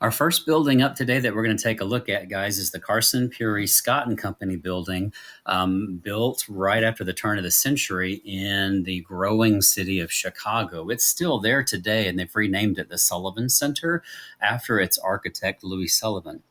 Our first building up today that we're going to take a look at, guys, is the Carson Puri Scott and Company building, built right after the turn of the century in the growing city of Chicago. It's still there today, and they've renamed it the Sullivan Center after its architect, Louis Sullivan.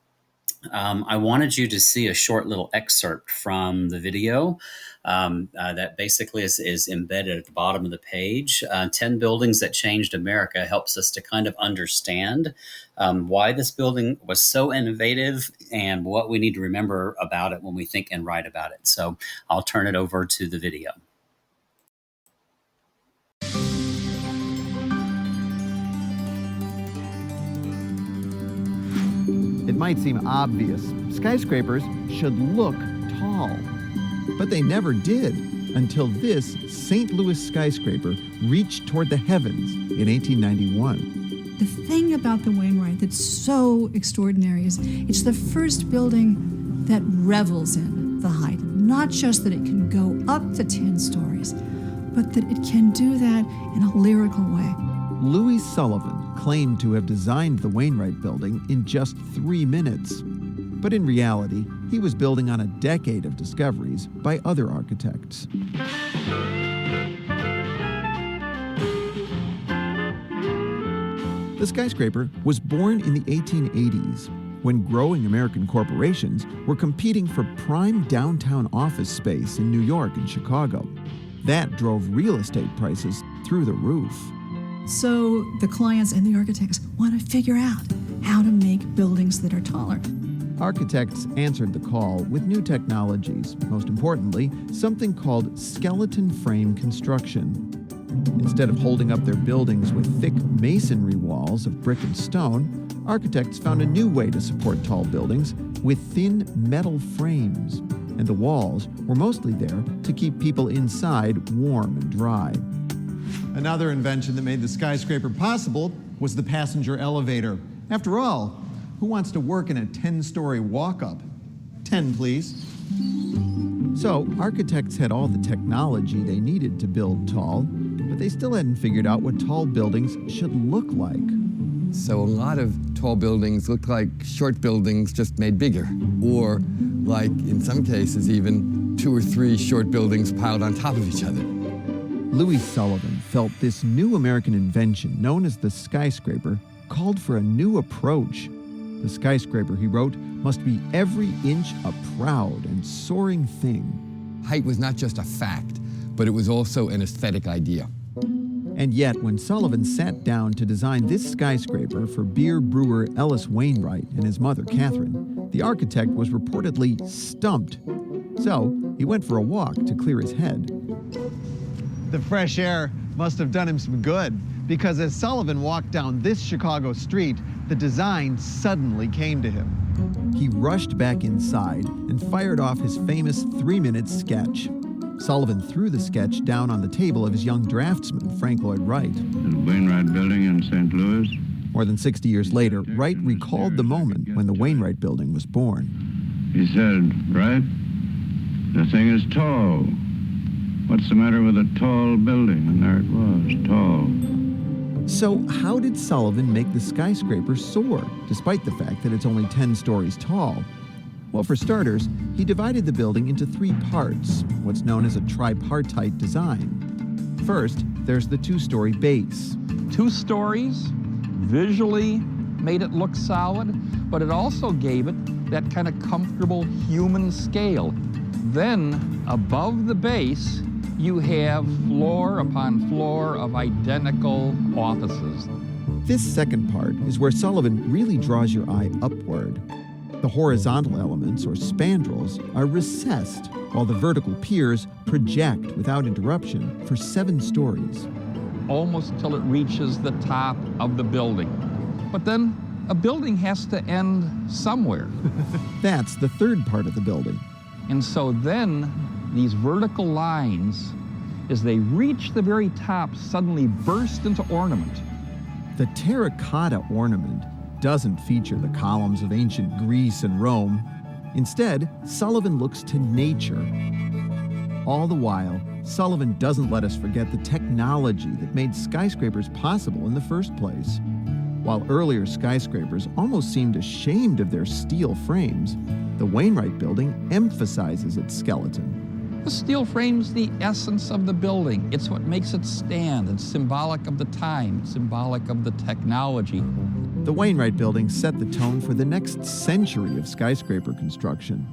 I wanted you to see a short little excerpt from the video that basically is embedded at the bottom of the page. 10 Buildings That Changed America helps us to kind of understand why this building was so innovative and what we need to remember about it when we think and write about it. So I'll turn it over to the video. It might seem obvious, skyscrapers should look tall. But they never did until this St. Louis skyscraper reached toward the heavens in 1891. The thing about the Wainwright that's so extraordinary is it's the first building that revels in the height. Not just that it can go up to 10 stories, but that it can do that in a lyrical way. Louis Sullivan claimed to have designed the Wainwright building in just 3 minutes. But in reality, he was building on a decade of discoveries by other architects. The skyscraper was born in the 1880s, when growing American corporations were competing for prime downtown office space in New York and Chicago. That drove real estate prices through the roof. So the clients and the architects want to figure out how to make buildings that are taller. Architects answered the call with new technologies, most importantly, something called skeleton frame construction. Instead of holding up their buildings with thick masonry walls of brick and stone, architects found a new way to support tall buildings with thin metal frames, and the walls were mostly there to keep people inside warm and dry. Another invention that made the skyscraper possible was the passenger elevator. After all, who wants to work in a 10-story walk-up? 10, please. So, architects had all the technology they needed to build tall, but they still hadn't figured out what tall buildings should look like. So a lot of tall buildings look like short buildings just made bigger, or like, in some cases, even 2 or 3 short buildings piled on top of each other. Louis Sullivan felt this new American invention, known as the skyscraper, called for a new approach. The skyscraper, he wrote, must be every inch a proud and soaring thing. Height was not just a fact, but it was also an aesthetic idea. And yet, when Sullivan sat down to design this skyscraper for beer brewer Ellis Wainwright and his mother, Catherine, the architect was reportedly stumped. So, he went for a walk to clear his head. The fresh air must have done him some good, because as Sullivan walked down this Chicago street, the design suddenly came to him. He rushed back inside and fired off his famous 3-minute sketch. Sullivan threw the sketch down on the table of his young draftsman, Frank Lloyd Wright. The Wainwright Building in St. Louis. More than 60 years later, Wright recalled the moment when the Wainwright Building was born. He said, "Wright, the thing is tall. What's the matter with a tall building?" And there it was, tall. So how did Sullivan make the skyscraper soar, despite the fact that it's only 10 stories tall? Well, for starters, he divided the building into 3 parts, what's known as a tripartite design. First, there's the 2-story base. 2 stories visually made it look solid, but it also gave it that kind of comfortable human scale. Then, above the base, you have floor upon floor of identical offices. This second part is where Sullivan really draws your eye upward. The horizontal elements, or spandrels, are recessed, while the vertical piers project without interruption for 7 stories. Almost till it reaches the top of the building. But then, a building has to end somewhere. That's the third part of the building. And so then, these vertical lines, as they reach the very top, suddenly burst into ornament. The terracotta ornament doesn't feature the columns of ancient Greece and Rome. Instead, Sullivan looks to nature. All the while, Sullivan doesn't let us forget the technology that made skyscrapers possible in the first place. While earlier skyscrapers almost seemed ashamed of their steel frames, the Wainwright building emphasizes its skeleton. The steel frame's the essence of the building. It's what makes it stand. It's symbolic of the time. It's symbolic of the technology. The Wainwright building set the tone for the next century of skyscraper construction.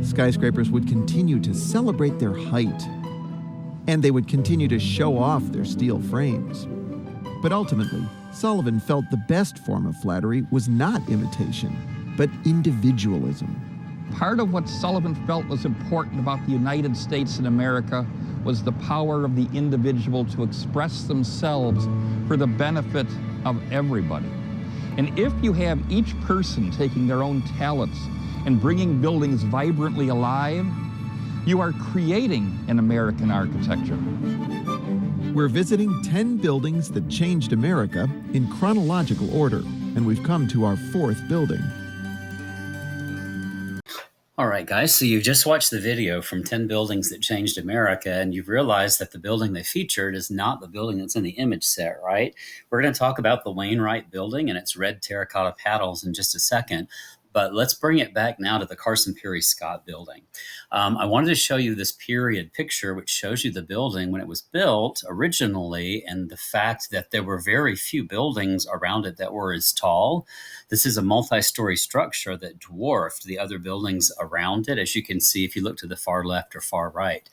Skyscrapers would continue to celebrate their height, and they would continue to show off their steel frames. But ultimately, Sullivan felt the best form of flattery was not imitation, but individualism. Part of what Sullivan felt was important about the United States and America was the power of the individual to express themselves for the benefit of everybody. And if you have each person taking their own talents and bringing buildings vibrantly alive, you are creating an American architecture. We're visiting 10 buildings that changed America in chronological order, and we've come to our fourth building. All right, guys, so you've just watched the video from 10 buildings that changed America, and you've realized that the building they featured is not the building that's in the image set, right? We're going to talk about the Wainwright building and its red terracotta panels in just a second. But let's bring it back now to the Carson Peary Scott building. I wanted to show you this period picture, which shows you the building when it was built originally, and the fact that there were very few buildings around it that were as tall. This is a multi-story structure that dwarfed the other buildings around it, as you can see if you look to the far left or far right.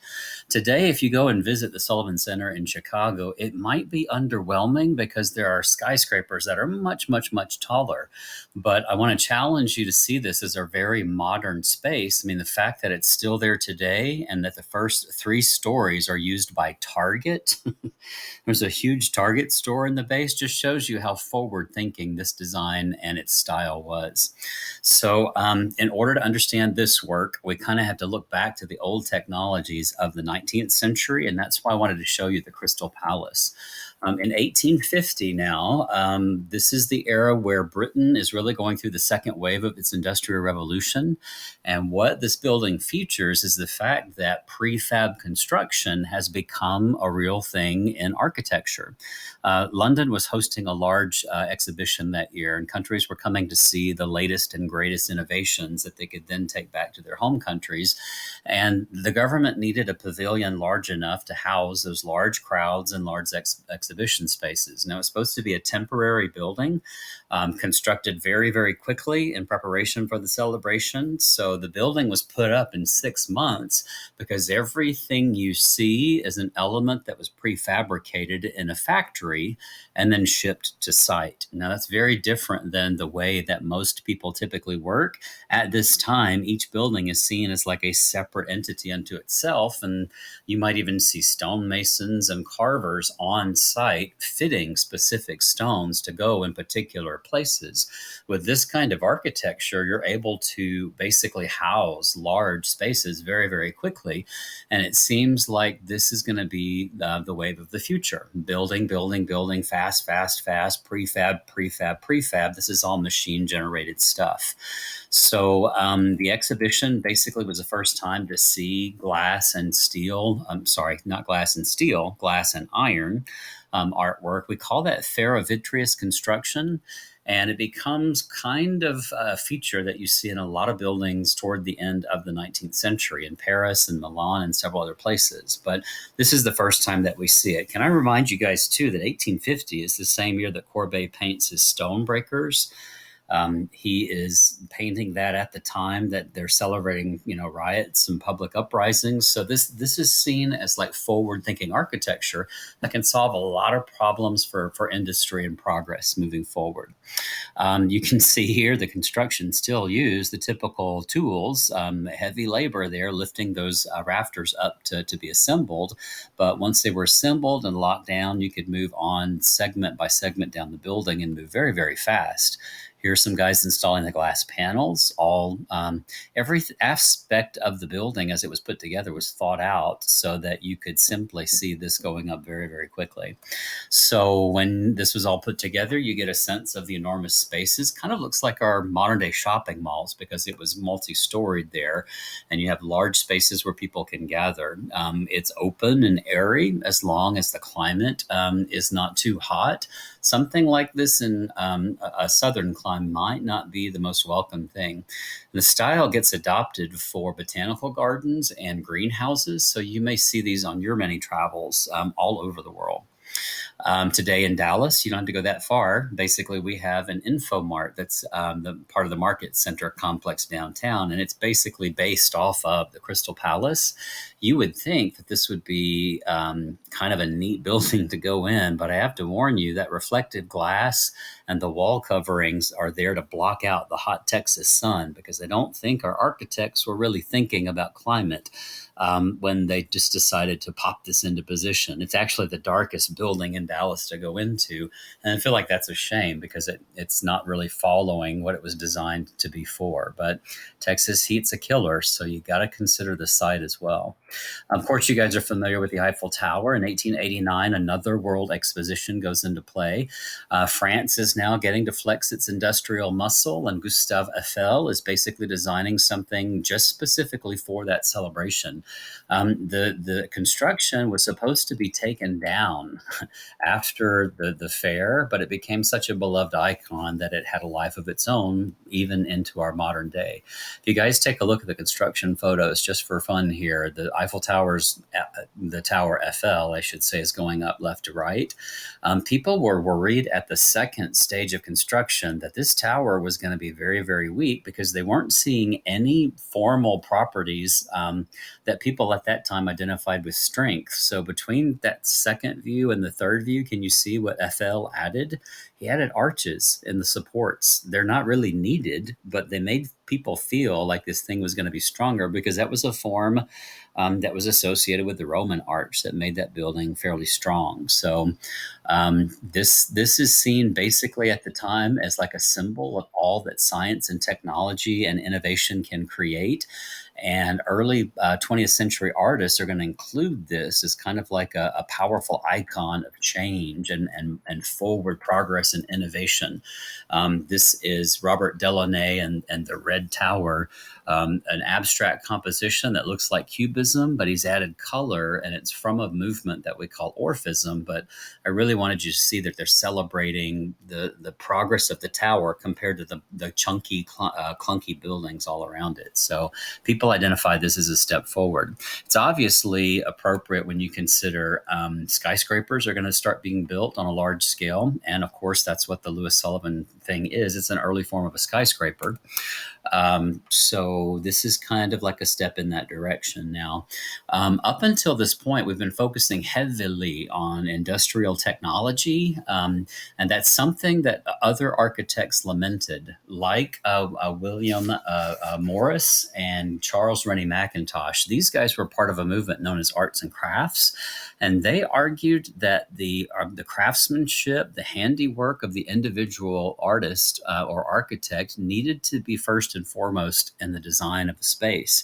Today, if you go and visit the Sullivan Center in Chicago, it might be underwhelming because there are skyscrapers that are much, much, much taller. But I want to challenge you to see this as a very modern space. I mean, the fact that it's still there today and that the first 3 stories are used by Target, there's a huge Target store in the base, just shows you how forward thinking this design and its style was. So in order to understand this work, we kind of have to look back to the old technologies of the 19th century. And that's why I wanted to show you the Crystal Palace. In 1850 now, this is the era where Britain is really going through the second wave of its Industrial Revolution. And what this building features is the fact that prefab construction has become a real thing in architecture. London was hosting a large exhibition that year, and countries were coming to see the latest and greatest innovations that they could then take back to their home countries. And the government needed a pavilion large enough to house those large crowds and large exhibition spaces. Now, it's supposed to be a temporary building constructed very, very quickly in preparation for the celebration. So the building was put up in 6 months because everything you see is an element that was prefabricated in a factory and then shipped to site. Now, that's very different than the way that most people typically work. At this time, each building is seen as like a separate entity unto itself, and you might even see stonemasons and carvers on site fitting specific stones to go in particular places. With this kind of architecture, you're able to basically house large spaces very, very quickly. And it seems like this is going to be the wave of the future. Building, building, building, fast, fast, fast, prefab, prefab, prefab. This is all machine generated stuff. So the exhibition basically was the first time to see glass and steel. Not glass and steel, glass and iron artwork. We call that ferrovitreous construction. And it becomes kind of a feature that you see in a lot of buildings toward the end of the 19th century in Paris and Milan and several other places. But this is the first time that we see it. Can I remind you guys, too, that 1850 is the same year that Courbet paints his Stonebreakers? He is painting that at the time that they're celebrating, riots and public uprisings. So this is seen as like forward-thinking architecture that can solve a lot of problems for industry and progress moving forward. You can see here the construction still used the typical tools, heavy labor there, lifting those rafters up to be assembled. But once they were assembled and locked down, you could move on segment by segment down the building and move very, very fast. Here's some guys installing the glass panels. Every aspect of the building as it was put together was thought out so that you could simply see this going up very, very quickly. So when this was all put together, you get a sense of the enormous spaces. Kind of looks like our modern day shopping malls because it was multi-storied there, and you have large spaces where people can gather. It's open and airy as long as the climate is not too hot. something like this in a southern clime might not be the most welcome thing. The style gets adopted for botanical gardens and greenhouses, so you may see these on your many travels all over the world. Today in Dallas, you don't have to go that far. Basically, we have an Infomart that's the part of the market center complex downtown, and it's basically based off of the Crystal Palace. You would think that this would be kind of a neat building to go in, but I have to warn you that reflective glass and the wall coverings are there to block out the hot Texas sun, because I don't think our architects were really thinking about climate when they just decided to pop this into position. It's actually the darkest building in Dallas to go into. And I feel like that's a shame, because it's not really following what it was designed to be for. But Texas heat's a killer, so you got to consider the site as well. Of course, you guys are familiar with the Eiffel Tower. In 1889, another world exposition goes into play. France is now getting to flex its industrial muscle, and Gustave Eiffel is basically designing something just specifically for that celebration. The construction was supposed to be taken down after the fair, but it became such a beloved icon that it had a life of its own, even into our modern day. If you guys take a look at the construction photos, just for fun here, the Eiffel Tower's, the Tower FL, I should say, is going up left to right. People were worried at the second stage of construction that this tower was going to be very, very weak, because they weren't seeing any formal properties that people at that time identified with strength. So between that second view and the third view, can you see what FL added? He added arches in the supports. They're not really needed, but they made people feel like this thing was going to be stronger, because that was a form that was associated with the Roman arch that made that building fairly strong. So this is seen basically at the time as like a symbol of all that science and technology and innovation can create. And early 20th century artists are going to include this as kind of like a powerful icon of change and forward progress and innovation. This is Robert Delaunay and the Red Tower, an abstract composition that looks like cubism, but he's added color, and it's from a movement that we call Orphism. But I really wanted you to see that they're celebrating the progress of the tower compared to the chunky, clunky buildings all around it. So people identify this as a step forward. It's obviously appropriate when you consider skyscrapers are going to start being built on a large scale. And of course, that's what the Louis Sullivan thing is. It's an early form of a skyscraper. So this is kind of like a step in that direction. Now, up until this point, we've been focusing heavily on industrial technology, and that's something that other architects lamented, like William Morris and Charles Rennie Mackintosh. These guys were part of a movement known as arts and crafts, and they argued that the craftsmanship, the handiwork of the individual artist or architect needed to be first and foremost in the design of the space.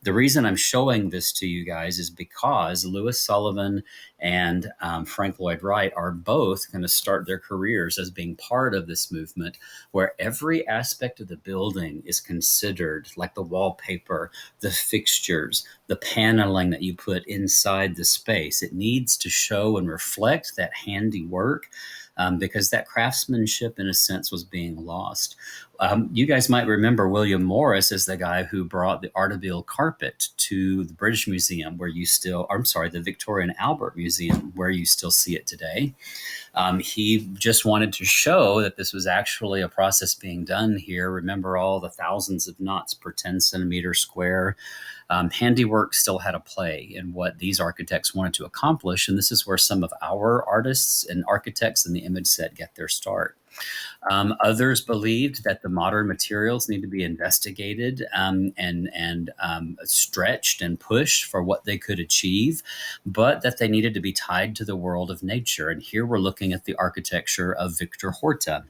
The reason I'm showing this to you guys is because Louis Sullivan and Frank Lloyd Wright are both going to start their careers as being part of this movement, where every aspect of the building is considered, like the wallpaper, the fixtures, the paneling that you put inside the space. It needs to show and reflect that handiwork, because that craftsmanship, in a sense, was being lost. You guys might remember William Morris as the guy who brought the Arteville carpet to the British Museum, the Victoria and Albert Museum, where you still see it today. He just wanted to show that this was actually a process being done here. Remember all the thousands of knots per 10 centimeter square. Handiwork still had a play in what these architects wanted to accomplish. And this is where some of our artists and architects in the image set get their start. Others believed that the modern materials need to be investigated and stretched and pushed for what they could achieve, but that they needed to be tied to the world of nature. And here we're looking at the architecture of Victor Horta.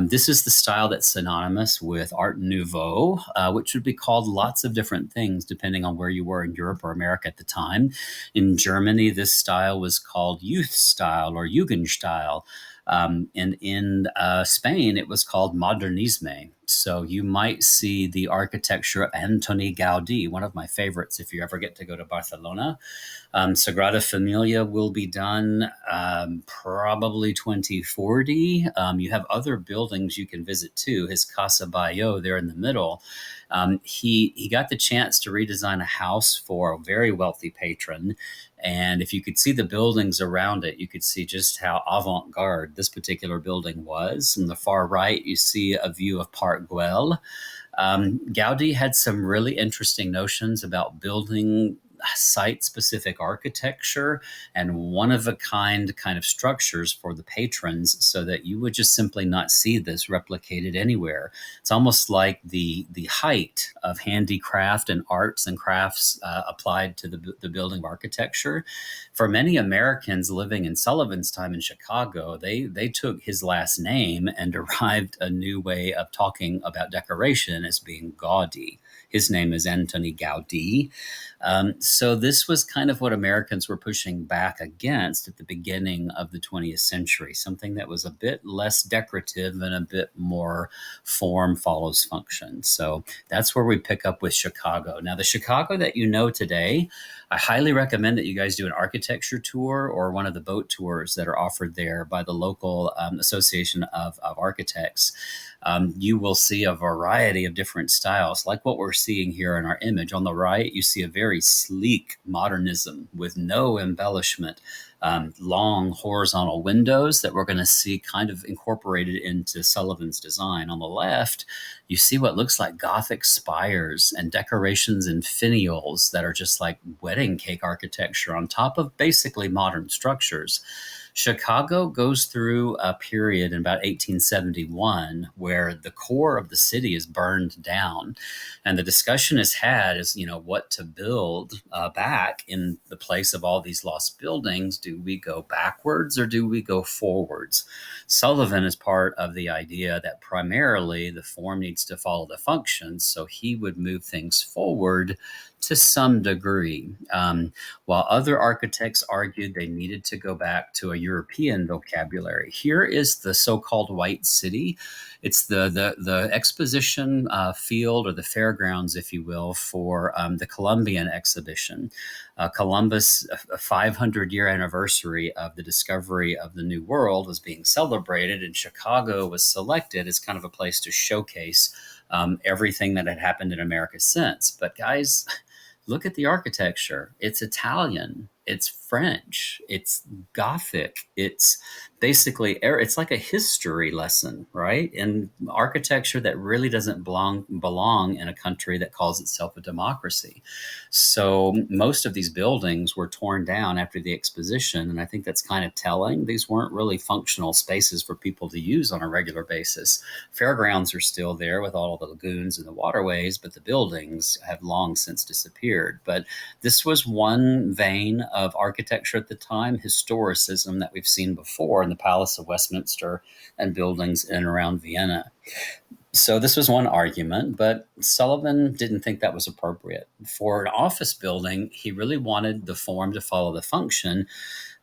This is the style that's synonymous with Art Nouveau, which would be called lots of different things depending on where you were in Europe or America at the time. In Germany, this style was called youth style or Jugendstil. And in Spain, it was called modernisme. So you might see the architecture of Antoni Gaudí, one of my favorites if you ever get to go to Barcelona. Sagrada Familia will be done probably 2040. You have other buildings you can visit too. His Casa Bayo there in the middle. He got the chance to redesign a house for a very wealthy patron. And if you could see the buildings around it, you could see just how avant-garde this particular building was. On the far right, you see a view of Park Güell. Gaudi had some really interesting notions about building site-specific architecture and one-of-a-kind kind of structures for the patrons so that you would just simply not see this replicated anywhere. It's almost like the height of handicraft and arts and crafts applied to the building of architecture. For many Americans living in Sullivan's time in Chicago, they took his last name and derived a new way of talking about decoration as being Gaudi. His name is Antoni Gaudí. So this was kind of what Americans were pushing back against at the beginning of the 20th century, something that was a bit less decorative and a bit more form follows function. So that's where we pick up with Chicago. Now, the Chicago that you know today, I highly recommend that you guys do an architecture tour or one of the boat tours that are offered there by the local Association of Architects. You will see a variety of different styles, like what we're seeing here in our image. On the right, you see a very sleek modernism with no embellishment, long horizontal windows that we're going to see kind of incorporated into Sullivan's design. On the left, you see what looks like Gothic spires and decorations and finials that are just like wedding cake architecture on top of basically modern structures. Chicago goes through a period in about 1871 where the core of the city is burned down. And the discussion is had is, what to build back in the place of all these lost buildings. Do we go backwards or do we go forwards? Sullivan is part of the idea that primarily the form needs to follow the function. So he would move things forward to some degree, while other architects argued they needed to go back to a European vocabulary. Here is the so-called White City. It's the exposition field or the fairgrounds, if you will, for the Columbian exhibition. Columbus' 500-year anniversary of the discovery of the New World was being celebrated, and Chicago was selected as kind of a place to showcase everything that had happened in America since. But guys, look at the architecture. It's Italian, it's French, it's Gothic, it's basically, it's like a history lesson, right? In architecture that really doesn't belong in a country that calls itself a democracy. So most of these buildings were torn down after the exposition, and I think that's kind of telling. These weren't really functional spaces for people to use on a regular basis. Fairgrounds are still there with all of the lagoons and the waterways, but the buildings have long since disappeared. But this was one vein of architecture at the time, historicism that we've seen before in the Palace of Westminster and buildings in and around Vienna. So this was one argument, but Sullivan didn't think that was appropriate. For an office building, he really wanted the form to follow the function,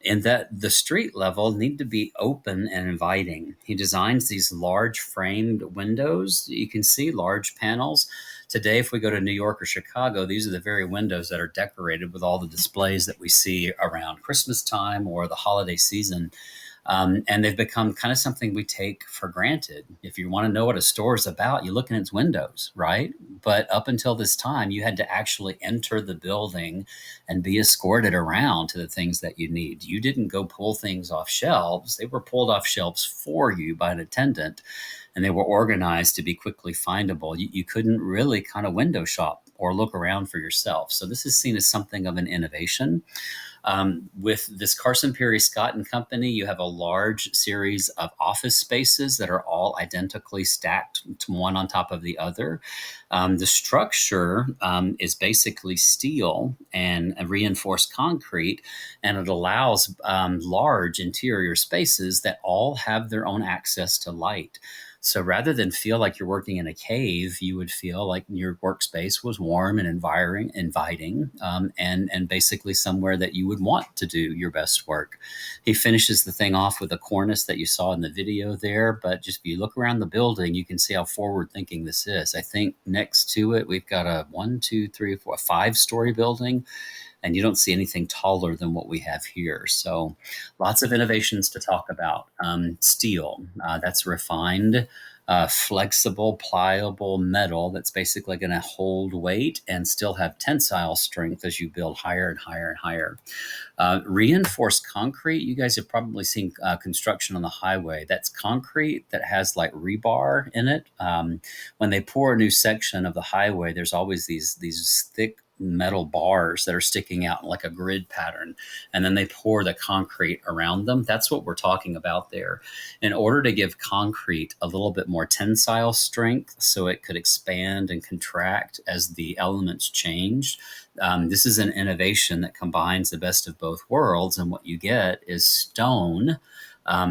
in that the street level need to be open and inviting. He designs these large framed windows. You can see large panels. Today, if we go to New York or Chicago, these are the very windows that are decorated with all the displays that we see around Christmas time or the holiday season. And they've become kind of something we take for granted. If you want to know what a store is about, you look in its windows, right? But up until this time, you had to actually enter the building and be escorted around to the things that you need. You didn't go pull things off shelves. They were pulled off shelves for you by an attendant, and they were organized to be quickly findable. You couldn't really kind of window shop or look around for yourself. So this is seen as something of an innovation. With this Carson Pirie Scott and Company, you have a large series of office spaces that are all identically stacked to one on top of the other. The structure is basically steel and reinforced concrete, and it allows large interior spaces that all have their own access to light. So rather than feel like you're working in a cave, you would feel like your workspace was warm and inviting, and basically somewhere that you would want to do your best work. He finishes the thing off with a cornice that you saw in the video there, but just if you look around the building, you can see how forward thinking this is. I think next to it, we've got a 1, 2, 3, 4, 5-story building, and you don't see anything taller than what we have here. So lots of innovations to talk about. Steel, that's refined, flexible, pliable metal that's basically going to hold weight and still have tensile strength as you build higher and higher and higher. Reinforced concrete, you guys have probably seen construction on the highway. That's concrete that has like rebar in it. When they pour a new section of the highway, there's always these thick metal bars that are sticking out like a grid pattern, and then they pour the concrete around them. That's what we're talking about there. In order to give concrete a little bit more tensile strength so it could expand and contract as the elements changed, this is an innovation that combines the best of both worlds, and what you get is stone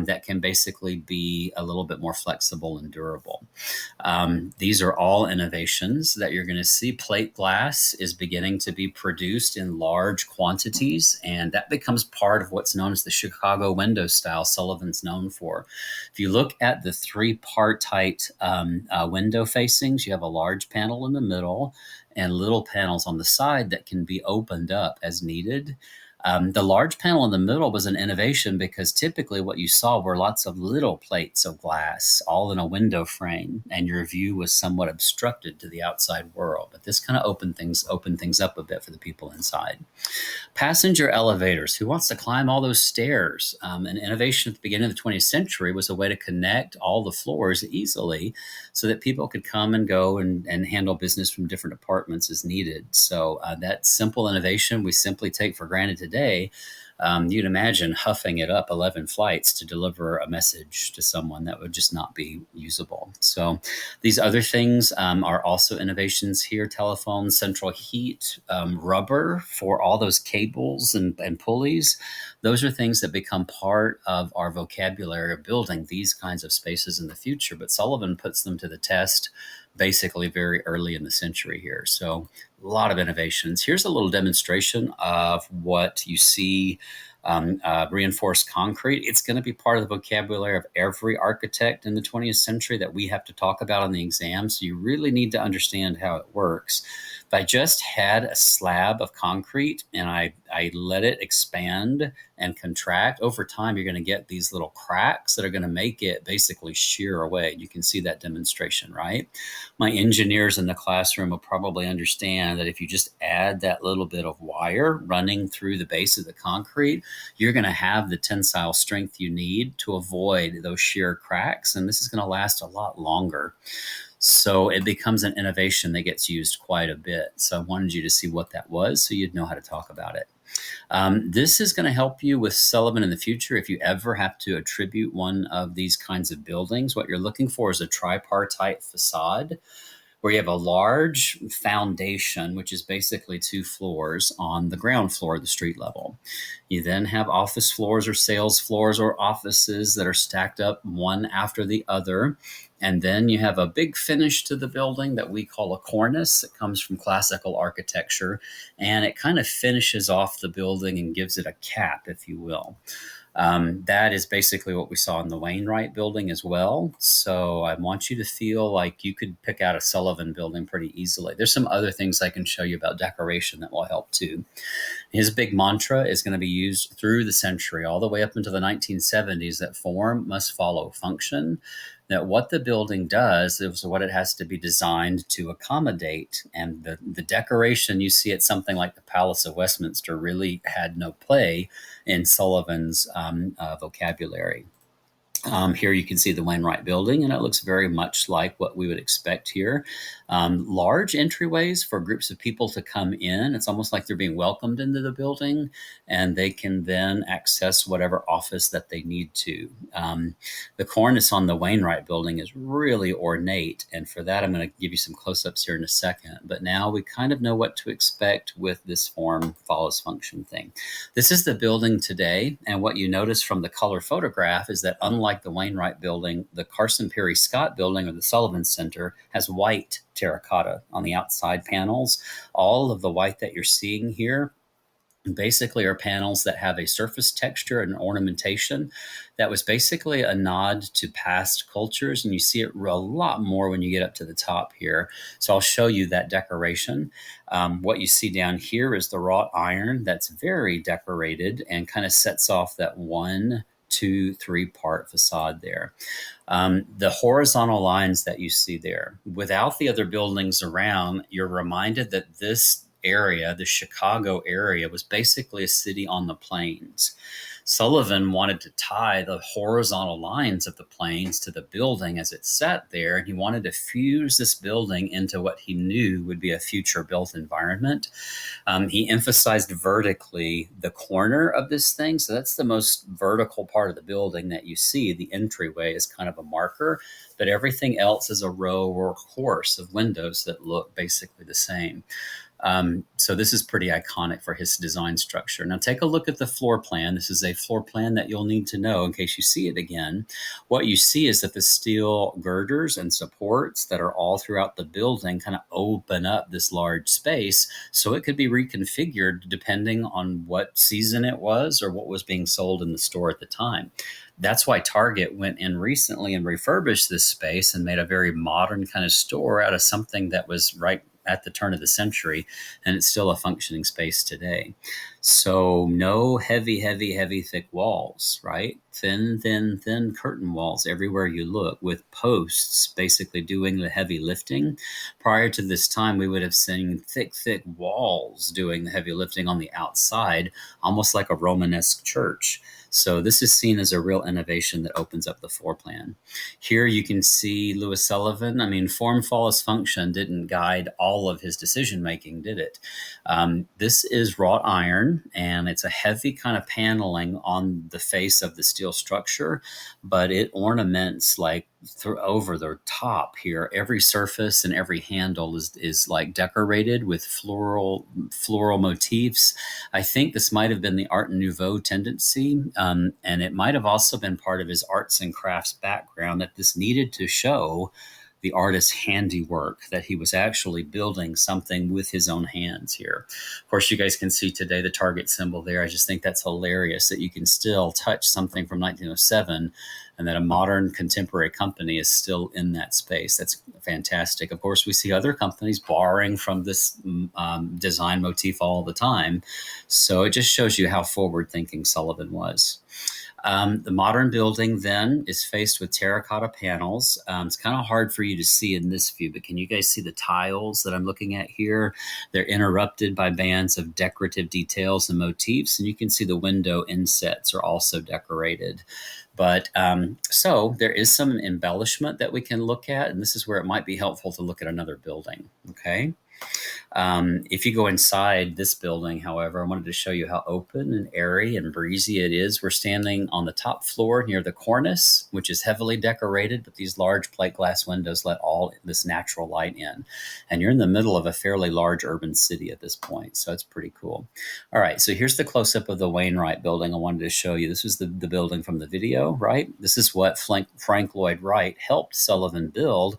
that can basically be a little bit more flexible and durable. These are all innovations that you're going to see. Plate glass is beginning to be produced in large quantities, and that becomes part of what's known as the Chicago window style Sullivan's known for. If you look at the three-partite window facings, you have a large panel in the middle and little panels on the side that can be opened up as needed. The large panel in the middle was an innovation because typically what you saw were lots of little plates of glass all in a window frame, and your view was somewhat obstructed to the outside world. But this kind of opened things up a bit for the people inside. Passenger elevators. Who wants to climb all those stairs? An innovation at the beginning of the 20th century was a way to connect all the floors easily so that people could come and go and handle business from different apartments as needed. So that simple innovation we simply take for granted today. You'd imagine huffing it up 11 flights to deliver a message to someone that would just not be usable. So these other things are also innovations here. Telephones, central heat, rubber for all those cables and pulleys. Those are things that become part of our vocabulary of building these kinds of spaces in the future. But Sullivan puts them to the test basically very early in the century here. So a lot of innovations. Here's a little demonstration of what you see. Reinforced concrete. It's going to be part of the vocabulary of every architect in the 20th century that we have to talk about on the exam. So you really need to understand how it works. If I just had a slab of concrete and I let it expand and contract, over time, you're going to get these little cracks that are going to make it basically shear away. You can see that demonstration, right? My engineers in the classroom will probably understand that if you just add that little bit of wire running through the base of the concrete, you're going to have the tensile strength you need to avoid those shear cracks. And this is going to last a lot longer. So it becomes an innovation that gets used quite a bit. So I wanted you to see what that was so you'd know how to talk about it. This is going to help you with Sullivan in the future. If you ever have to attribute one of these kinds of buildings, what you're looking for is a tripartite facade, where you have a large foundation, which is basically 2 floors on the ground floor, the street level. You then have office floors or sales floors or offices that are stacked up one after the other. And then you have a big finish to the building that we call a cornice. It comes from classical architecture, and it kind of finishes off the building and gives it a cap, if you will. That is basically what we saw in the Wainwright building as well. So I want you to feel like you could pick out a Sullivan building pretty easily. There's some other things I can show you about decoration that will help too. His big mantra is going to be used through the century, all the way up into the 1970s, that form must follow function. That what the building does is what it has to be designed to accommodate. And the decoration you see at something like the Palace of Westminster really had no play in Sullivan's vocabulary. Here you can see the Wainwright building, and it looks very much like what we would expect here. Large entryways for groups of people to come in. It's almost like they're being welcomed into the building, and they can then access whatever office that they need to. The cornice on the Wainwright building is really ornate, and for that I'm going to give you some close-ups here in a second. But now we kind of know what to expect with this form follows function thing. This is the building today, and what you notice from the color photograph is that unlike unlike the Wainwright building, the Carson Perry Scott building or the Sullivan Center has white terracotta on the outside panels. All of the white that you're seeing here basically are panels that have a surface texture and ornamentation that was basically a nod to past cultures, and you see it a lot more when you get up to the top here. So I'll show you that decoration. What you see down here is the wrought iron that's very decorated and kind of sets off that 1, 2, 3-part facade there. The horizontal lines that you see there, without the other buildings around, you're reminded that this area, the Chicago area, was basically a city on the plains. Sullivan wanted to tie the horizontal lines of the plains to the building as it sat there, and he wanted to fuse this building into what he knew would be a future built environment. He emphasized vertically the corner of this thing, so that's the most vertical part of the building that you see. The entryway is kind of a marker, but everything else is a row or course of windows that look basically the same. So this is pretty iconic for his design structure. Now take a look at the floor plan. This is a floor plan that you'll need to know in case you see it again. What you see is that the steel girders and supports that are all throughout the building kind of open up this large space, so it could be reconfigured depending on what season it was or what was being sold in the store at the time. That's why Target went in recently and refurbished this space and made a very modern kind of store out of something that was right at the turn of the century, and it's still a functioning space today. So no heavy, thick walls, right? Thin curtain walls everywhere you look, with posts basically doing the heavy lifting. Prior to this time, we would have seen thick walls doing the heavy lifting on the outside, almost like a Romanesque church. So this is seen as a real innovation that opens up the floor plan. Here you can see Louis Sullivan. I mean, form follows function didn't guide all of his decision-making, did it? This is wrought iron, and it's a heavy kind of paneling on the face of the steel structure, but it ornaments like over the top here. Every surface and every handle is like decorated with floral motifs. I think this might have been the Art Nouveau tendency, and it might have also been part of his arts and crafts background, that this needed to show the artist's handiwork, that he was actually building something with his own hands here. Of course, you guys can see today the Target symbol there. I just think that's hilarious that you can still touch something from 1907 and that a modern contemporary company is still in that space. That's fantastic. Of course, we see other companies borrowing from this design motif all the time. So it just shows you how forward-thinking Sullivan was. The modern building then is faced with terracotta panels. It's kind of hard for you to see in this view, but can you guys see the tiles that I'm looking at here? They're interrupted by bands of decorative details and motifs, and you can see the window insets are also decorated. But so there is some embellishment that we can look at, and this is where it might be helpful to look at another building, okay? If you go inside this building, however, I wanted to show you how open and airy and breezy it is. We're standing on the top floor near the cornice, which is heavily decorated, but these large plate glass windows let all this natural light in. And you're in the middle of a fairly large urban city at this point, so it's pretty cool. All right, so here's the close-up of the Wainwright building I wanted to show you. This was the building from the video, right? This is what Frank Lloyd Wright helped Sullivan build.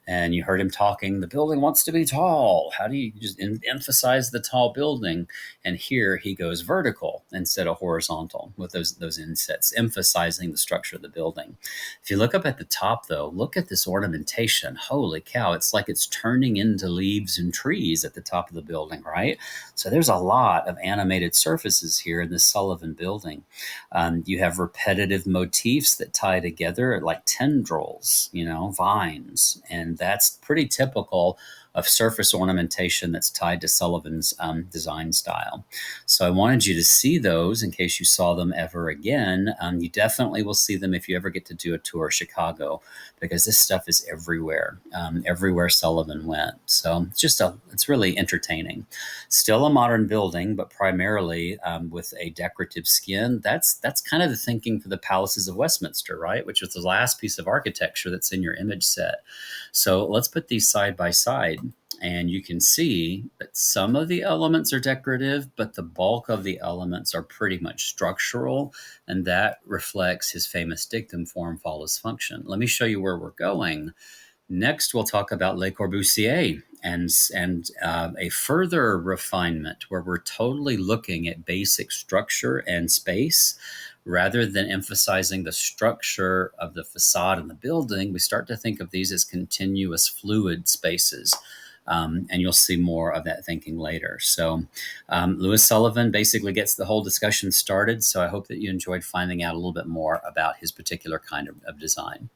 And you heard him talking, the building wants to be tall. How do you just emphasize the tall building? And here he goes vertical instead of horizontal with those insets, emphasizing the structure of the building. If you look up at the top, though, look at this ornamentation. Holy cow, it's like it's turning into leaves and trees at the top of the building, right? So there's a lot of animated surfaces here in this Sullivan building. You have repetitive motifs that tie together like tendrils, vines, and that's pretty typical of surface ornamentation that's tied to Sullivan's design style. So I wanted you to see those in case you saw them ever again. You definitely will see them if you ever get to do a tour of Chicago, because this stuff is everywhere, everywhere Sullivan went. So it's really entertaining. Still a modern building, but primarily with a decorative skin. That's kind of the thinking for the palaces of Westminster, right? Which was the last piece of architecture that's in your image set. So let's put these side by side. And you can see that some of the elements are decorative, but the bulk of the elements are pretty much structural. And that reflects his famous dictum, form follows function. Let me show you where we're going. Next, we'll talk about Le Corbusier and a further refinement where we're totally looking at basic structure and space. Rather than emphasizing the structure of the facade and the building, we start to think of these as continuous fluid spaces. And you'll see more of that thinking later. So Louis Sullivan basically gets the whole discussion started. So I hope that you enjoyed finding out a little bit more about his particular kind of design.